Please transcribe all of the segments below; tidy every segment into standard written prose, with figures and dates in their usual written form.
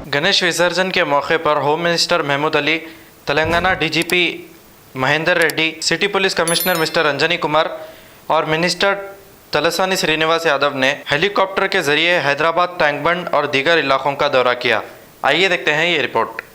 गणेश विसर्जन के मौके पर home minister Mahmood Ali, Telangana DGP Mahender Reddy, city police commissioner mister Anjani Kumar और मिनिस्टर तलसानी श्रीनिवास यादव ने हेलीकॉप्टर के जरिए हैदराबाद, टैंक बंड और दीगर इलाकों का दौरा किया। आइए देखते हैं ये रिपोर्ट।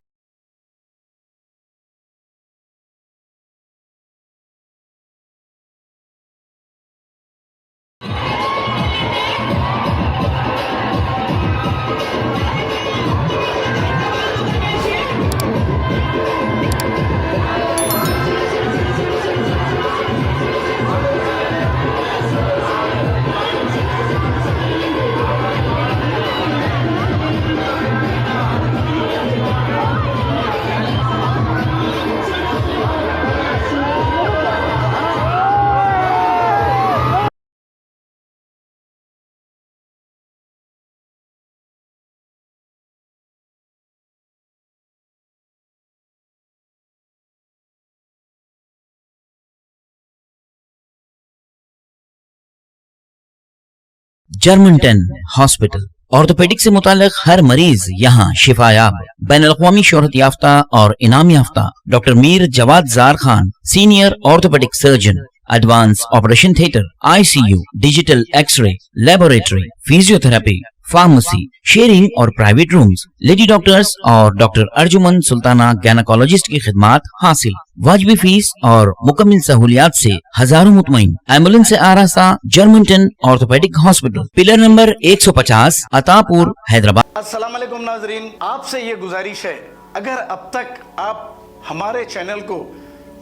जर्मनटन हॉस्पिटल ऑर्थोपेडिक से मुतालिक हर मरीज यहाँ शिफायाब। बैनुल-अक़वामी शोहरत याफ्ता और इनाम याफ्ता doctor Mir Jawad Zar Khan, senior orthopaedic surgeon, advance operation theatre, ICU, digital x-ray, laboratory, physiotherapy, pharmacy, sharing और प्राइवेट रूम्स, लेडी डॉक्टर्स और डॉक्टर अर्जुमन सुल्ताना गायनेकोलॉजिस्ट की खिदमात हासिल। वाजबी फीस और मुकम्मल सहूलियात से हजारों मुतमईन। एम्बुलेंस से आरास्ता Germanten orthopaedic hospital, pillar number 150, Attapur, Hyderabad. अस्सलाम वालेकुम नाजरीन, आपसे ये गुजारिश है, अगर अब तक आप हमारे चैनल को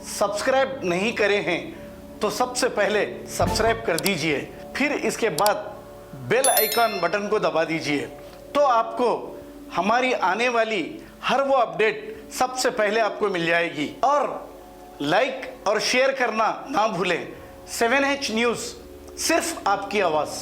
सब्सक्राइब नहीं करे हैं तो सबसे पहले सब्सक्राइब कर दीजिए, फिर इसके बाद बेल आइकन बटन को दबा दीजिए, तो आपको हमारी आने वाली हर वो अपडेट सबसे पहले आपको मिल जाएगी। और लाइक और शेयर करना ना भूलें। 7H न्यूज़, सिर्फ आपकी आवाज़।